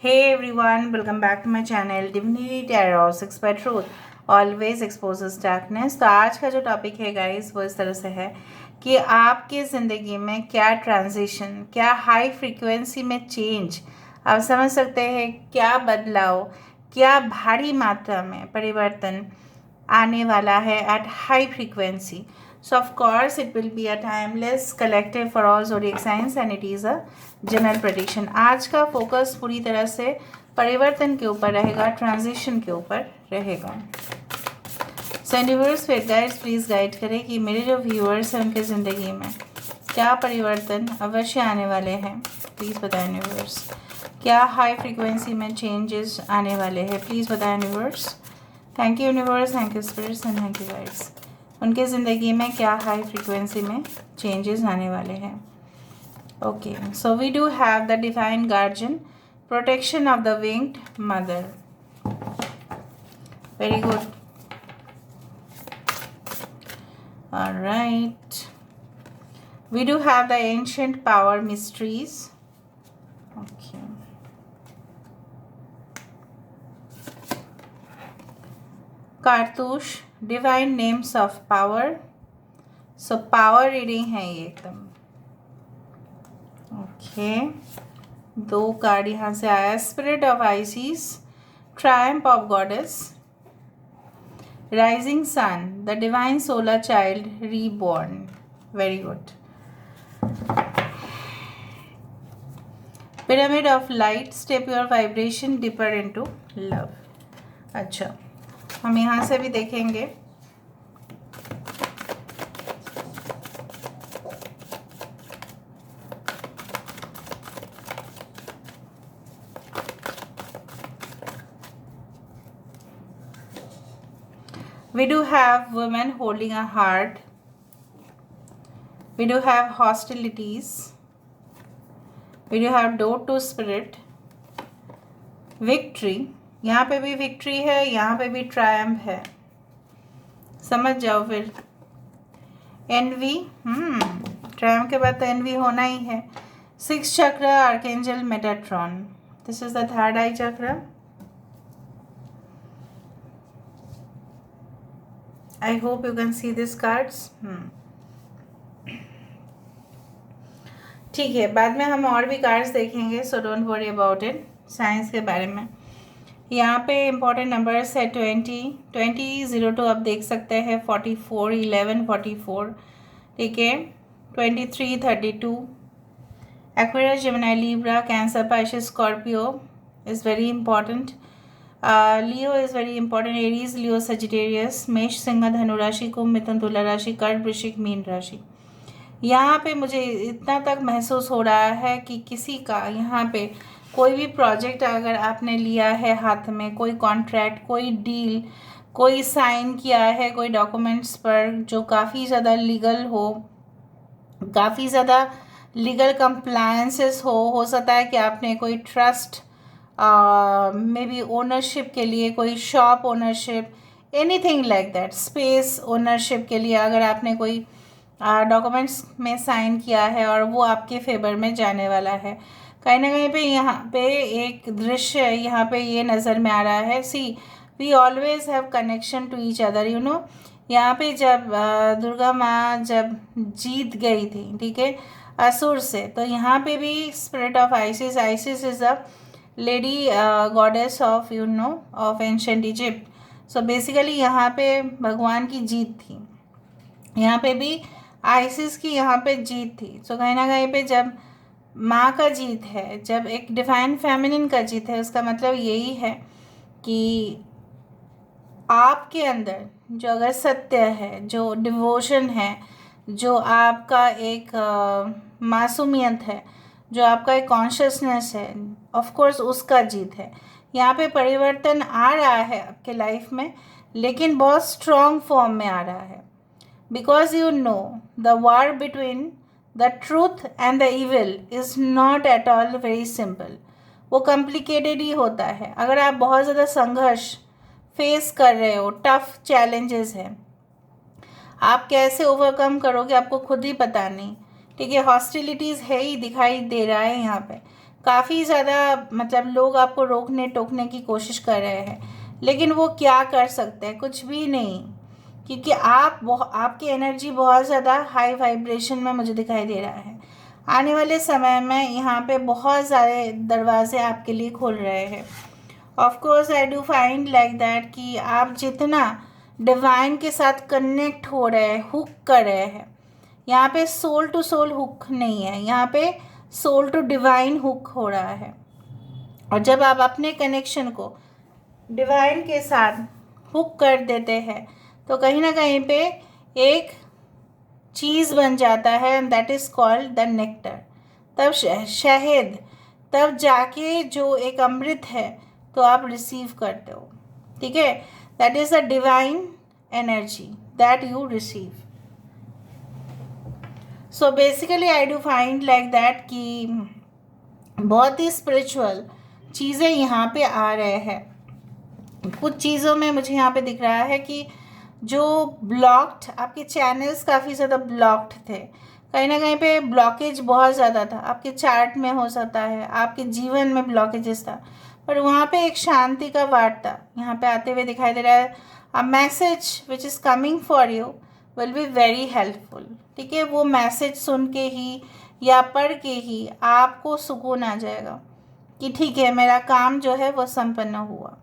Hey everyone, welcome back to my channel Divinity Tarot 6 by Truth always exposes darkness। तो आज का जो topic है गाइस वो इस तरह से है कि आपके ज़िंदगी में क्या ट्रांजिशन, क्या हाई फ्रीक्वेंसी में चेंज आप समझ सकते हैं, क्या बदलाव, क्या भारी मात्रा में परिवर्तन आने वाला है at high frequency. So of course it will be a timeless collective for all zodiac signs and it is a general prediction. आज का फोकस पूरी तरह से परिवर्तन के ऊपर रहेगा, ट्रांजिशन के ऊपर रहेगा। सो यूनिवर्स फिर गाइड्स प्लीज़ गाइड करें कि मेरे जो व्यूअर्स हैं उनके ज़िंदगी में क्या परिवर्तन अवश्य आने वाले हैं। प्लीज़ बताएं यूनिवर्स, क्या हाई फ्रीक्वेंसी में चेंजेस आने वाले हैं। प्लीज़ बताएं universe. Thank you universe, thank you spirits and thank you guides. उनके ज़िंदगी में क्या हाई फ्रीक्वेंसी में चेंजेस आने वाले हैं। Okay, so we do have the divine guardian, protection of the winged mother. Very good. All right. We do have the ancient power mysteries. Okay. Kartush, divine names of power. So power reading है ये एकदम। Okay, दो card यहाँ से आया। Spirit of Isis, triumph of goddess, rising sun, the divine solar child reborn. Very good. Pyramid of light, step your vibration deeper into love. अच्छा, हम यहाँ से भी देखेंगे। We do have women holding a heart. We do have hostilities. We do have door to spirit. Victory. यहाँ पे भी victory है, यहाँ पे भी triumph है। समझ जाओ फिर। Envy. triumph के बाद तो envy होना ही है। 6th chakra, Archangel Metatron. This is the third eye chakra. I hope you can see these cards. ठीक है, बाद में हम और भी कार्ड्स देखेंगे, सो don't worry about it. Science के बारे में यहाँ पे इम्पोर्टेंट नंबर्स है 20, आप देख सकते हैं 44, 11, 44, ठीक है, 23, 32, Aquarius, Gemini, Libra, cancer, Pisces, Scorpio is very important. Leo is very important. Aries, Leo, Sagittarius, मेष, सिंह, धनु राशि, कुंभ, मिथुन, तुला राशि, कर्क, वृश्चिक, मीन राशि। यहाँ पे मुझे इतना तक महसूस हो रहा है कि किसी का यहाँ पे कोई भी प्रोजेक्ट अगर आपने लिया है हाथ में, कोई कॉन्ट्रैक्ट, कोई डील, कोई साइन किया है कोई डॉक्यूमेंट्स पर जो काफ़ी ज़्यादा लीगल हो, काफ़ी ज़्यादा लीगल कंप्लायंसेस हो सकता है कि आपने कोई ट्रस्ट मे बी ओनरशिप के लिए, कोई shop ownership, anything like that, space ownership के लिए अगर आपने कोई डॉक्यूमेंट्स में साइन किया है और वो आपके फेवर में जाने वाला है। कहीं ना कहीं पे यहाँ पे एक दृश्य यहाँ पे ये नज़र में आ रहा है। See, we always have connection to each other, you know. यहाँ पे जब दुर्गा माँ जब जीत गई थी, ठीक है, असुर से, तो यहाँ पे भी spirit of ISIS, ISIS is a lady goddess of, you know, of ancient Egypt. So basically यहाँ पे भगवान की जीत थी, यहाँ पे भी आइसिस की यहाँ पे जीत थी। सो कहीं ना कहीं पे जब माँ का जीत है, जब एक डिवाइन फेमिनिन का जीत है, उसका मतलब यही है कि आपके अंदर जो अगर सत्य है, जो डिवोशन है, जो आपका एक मासूमियत है, जो आपका एक कॉन्शियसनेस है, ऑफ कोर्स उसका जीत है। यहाँ पे परिवर्तन आ रहा है आपके लाइफ में, लेकिन बहुत स्ट्रॉन्ग फॉर्म में आ रहा है। Because you know the war between the truth and the evil is not at all very simple. वो कॉम्प्लिकेटेड ही होता है। अगर आप बहुत ज़्यादा संघर्ष फेस कर रहे हो, टफ चैलेंजेस हैं, आप कैसे ओवरकम करोगे आपको खुद ही पता नहीं, ठीक है। हॉस्टिलिटीज़ है ही, दिखाई दे रहा है यहाँ पे, काफ़ी ज़्यादा मतलब लोग आपको रोकने टोकने की कोशिश कर रहे हैं, लेकिन वो क्या कर सकते हैं? कुछ भी नहीं, क्योंकि आपकी एनर्जी बहुत ज़्यादा हाई वाइब्रेशन में मुझे दिखाई दे रहा है। आने वाले समय में यहाँ पे बहुत सारे दरवाजे आपके लिए खुल रहे हैं। Of course I do find like that कि आप जितना डिवाइन के साथ कनेक्ट हो रहे हैं, हुक कर रहे हैं, यहाँ पे सोल टू सोल हुक नहीं है, यहाँ पे सोल टू डिवाइन हुक हो रहा है। और जब आप अपने कनेक्शन को डिवाइन के साथ हुक कर देते हैं तो कहीं ना कहीं पे एक चीज़ बन जाता है, and that is called the nectar. तब शहद, तब जाके जो एक अमृत है तो आप रिसीव करते हो, ठीक है। That is the divine energy that you receive. So basically I do find like that कि बहुत ही स्पिरिचुअल चीज़ें यहाँ पे आ रहे हैं। कुछ चीज़ों में मुझे यहाँ पे दिख रहा है कि जो ब्लॉक्ड आपके चैनल्स काफ़ी ज़्यादा ब्लॉक्ड थे, कहीं ना कहीं पे ब्लॉकेज बहुत ज़्यादा था, आपके चार्ट में हो सकता है, आपके जीवन में ब्लॉकेजेस था, पर वहाँ पे एक शांति का वार्ता यहाँ पे आते हुए दिखाई दे रहा है। A message which is coming for you will be very helpful, ठीक है। वो मैसेज सुन के ही या पढ़ के ही आपको सुकून आ जाएगा कि ठीक है, मेरा काम जो है वो संपन्न हुआ।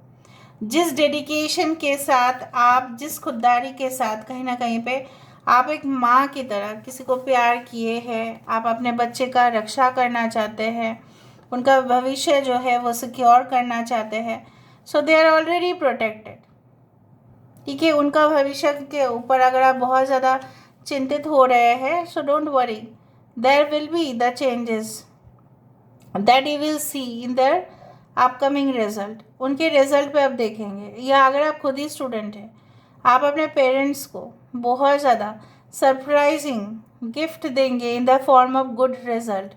जिस डेडिकेशन के साथ आप, जिस खुददारी के साथ कहीं ना कहीं पे आप एक माँ की तरह किसी को प्यार किए हैं, आप अपने बच्चे का रक्षा करना चाहते हैं, उनका भविष्य जो है वो सिक्योर करना चाहते हैं, सो दे आर ऑलरेडी प्रोटेक्टेड, ठीक है। उनका भविष्य के ऊपर अगर आप बहुत ज़्यादा चिंतित हो रहे हैं, so don't worry, there will be the changes that you will see in their upcoming result. उनके रिजल्ट पे आप देखेंगे, या अगर आप खुद ही स्टूडेंट हैं, आप अपने पेरेंट्स को बहुत ज़्यादा सरप्राइजिंग गिफ्ट देंगे in the form of good result,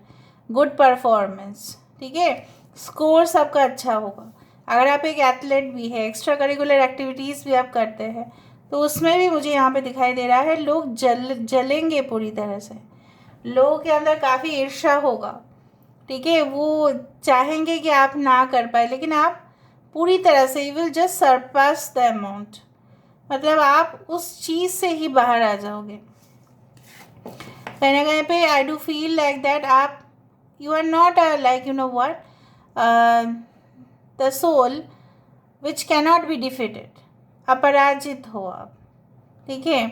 good performance, ठीक है। स्कोर्स आपका अच्छा होगा। अगर आप एक एथलीट भी है, एक्स्ट्रा करिकुलर एक्टिविटीज़ भी आप करते हैं, तो उसमें भी मुझे यहाँ पे दिखाई दे रहा है लोग जलेंगे पूरी तरह से, लोगों के अंदर काफ़ी ईर्ष्या होगा, ठीक है। वो चाहेंगे कि आप ना कर पाए, लेकिन आप पूरी तरह से you will just surpass the amount, मतलब आप उस चीज़ से ही बाहर आ जाओगे। कहीं ना कहीं पे I do feel like that आप, you are not like you know what, the soul which cannot be defeated, अपराजित हो आप, ठीक है।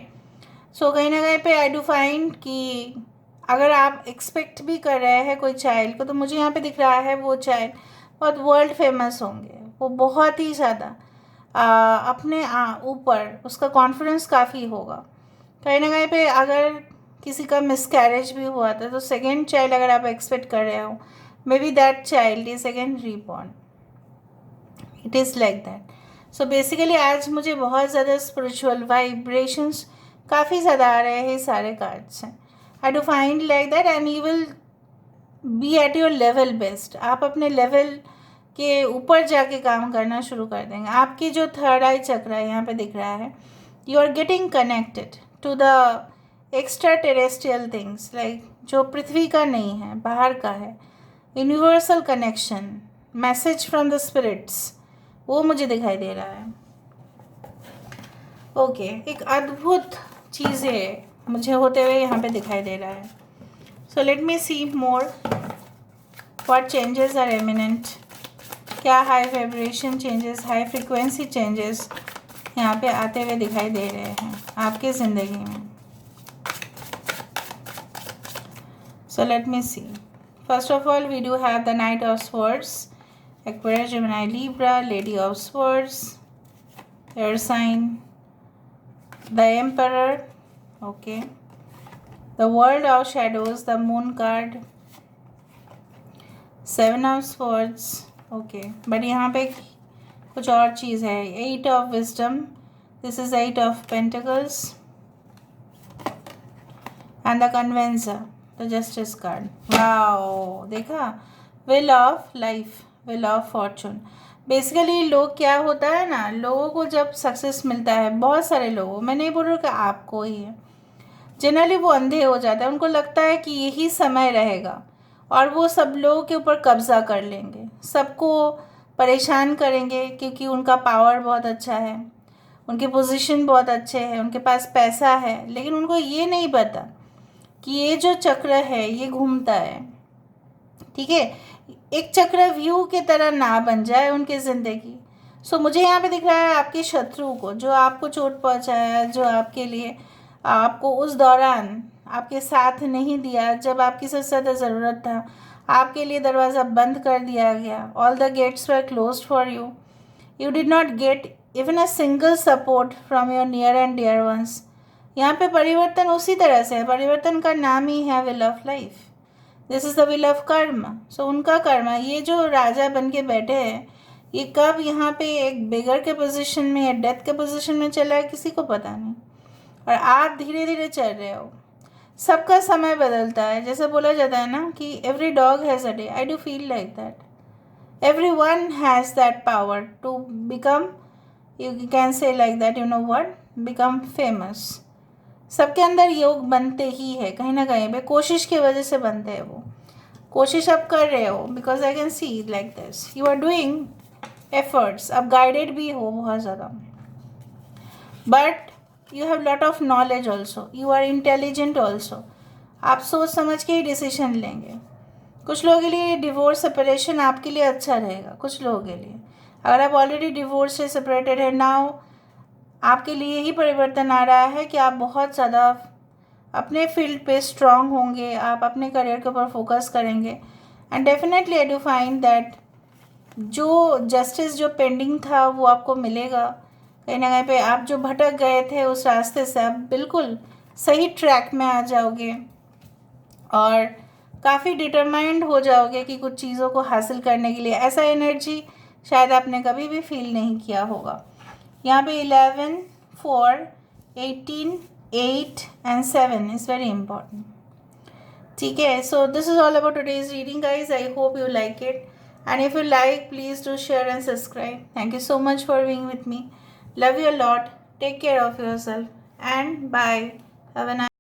सो कहीं ना कहीं पे आई डू फाइंड कि अगर आप एक्सपेक्ट भी कर रहे हैं कोई चाइल्ड को, तो मुझे यहाँ पे दिख रहा है वो चाइल्ड बहुत वर्ल्ड फेमस होंगे, वो बहुत ही ज़्यादा अपने ऊपर उसका कॉन्फिडेंस काफ़ी होगा। कहीं ना कहीं पे अगर किसी का मिसकैरेज भी हुआ था, तो सेकेंड चाइल्ड अगर आप एक्सपेक्ट कर रहे हो, may be that child is again reborn, it is like that. So basically आज मुझे बहुत ज़्यादा स्पिरिचुअल वाइब्रेशंस काफ़ी ज़्यादा आ रहे हैं सारे कार्ड्स हैं। I do find like that and you will be at your level best. आप अपने लेवल के ऊपर जाके काम करना शुरू कर देंगे। आपकी जो थर्ड आई चक्र है यहाँ पे दिख रहा है, you are getting connected to the extraterrestrial things, like जो पृथ्वी का नहीं है, बाहर का है, universal connection, message from the spirits, वो मुझे दिखाई दे रहा है। ओके, एक अद्भुत चीज़ें मुझे होते हुए यहाँ पे दिखाई दे रहा है। So let me see more what changes are eminent. क्या high vibration changes, high frequency changes यहाँ पे आते हुए दिखाई दे रहे हैं आपके ज़िंदगी में। So let me see. First of all we do have the knight of swords, Aquarius, Gemini, Libra, lady of swords, air sign, the emperor, okay, the world of shadows, the moon card, seven of swords, okay, but यहाँ पे कुछ और चीज़ है, eight of wisdom, this is eight of pentacles, and the conversor, the justice card. wow, देखा, wheel of life, wheel of fortune। Basically लोग, क्या होता है ना, लोगों को जब सक्सेस मिलता है, बहुत सारे लोगों, मैं नहीं बोल रहा कि आपको ही है, जनरली वो अंधे हो जाता है, उनको लगता है कि यही समय रहेगा और वो सब लोगों के ऊपर कब्ज़ा कर लेंगे, सबको परेशान करेंगे क्योंकि उनका पावर बहुत अच्छा है, उनके पोजीशन बहुत अच्छे हैं, उनके पास पैसा है, लेकिन उनको ये नहीं पता कि ये जो चक्र है ये घूमता है, ठीक है। एक चक्रव्यूह की तरह ना बन जाए उनकी ज़िंदगी। सो मुझे यहाँ पे दिख रहा है आपके शत्रु को, जो आपको चोट पहुँचाया, जो आपके लिए आपको उस दौरान आपके साथ नहीं दिया जब आपकी सबसे ज़्यादा ज़रूरत था, आपके लिए दरवाज़ा बंद कर दिया गया। All the gates were closed for you, you did not get even a single support from your near and dear ones. यहाँ पे परिवर्तन उसी तरह से है, परिवर्तन का नाम ही है will of life, this is the will of कर्म। सो उनका कर्म, ये जो राजा बन के बैठे हैं, ये कब यहाँ पे एक बिगर के पोजीशन में या डेथ के पोजीशन में चला है किसी को पता नहीं, और आप धीरे धीरे चल रहे हो। सबका समय बदलता है, जैसे बोला जाता है ना कि every dog has a day, I do feel like that everyone has that power to become, you can say like that, you know what, become famous। सबके अंदर योग बनते ही है, कहीं ना कहीं पे कोशिश की वजह से बनते हैं। वो कोशिश आप कर रहे हो, because I can see like this, you are doing efforts, आप गाइडेड भी हो बहुत ज़्यादा, but you have lot of knowledge also, you are intelligent also. आप सोच समझ के ही डिसीजन लेंगे। कुछ लोगों के लिए डिवोर्स सेपरेशन आपके लिए अच्छा रहेगा, कुछ लोगों के लिए अगर आप ऑलरेडी डिवोर्स से सेपरेटेड है नाउ, आपके लिए ही परिवर्तन आ रहा है कि आप बहुत ज़्यादा अपने फील्ड पे स्ट्रांग होंगे, आप अपने करियर के ऊपर फोकस करेंगे, and definitely I do find that जो जस्टिस जो पेंडिंग था वो आपको मिलेगा। कहीं ना कहीं पे आप जो भटक गए थे उस रास्ते से आप बिल्कुल सही ट्रैक में आ जाओगे और काफ़ी डिटरमाइंड हो जाओगे कि कुछ चीज़ों को हासिल करने के लिए। ऐसा एनर्जी शायद आपने कभी भी फील नहीं किया होगा। यहाँ पे 11, 4, 18, 8 एंड 7 इज़ वेरी इंपॉर्टेंट, ठीक है। So this is all about today's reading guys, I hope you like it, and if you like please do share and subscribe. Thank you so much for being with me, love you a lot, take care of yourself and bye, have a nice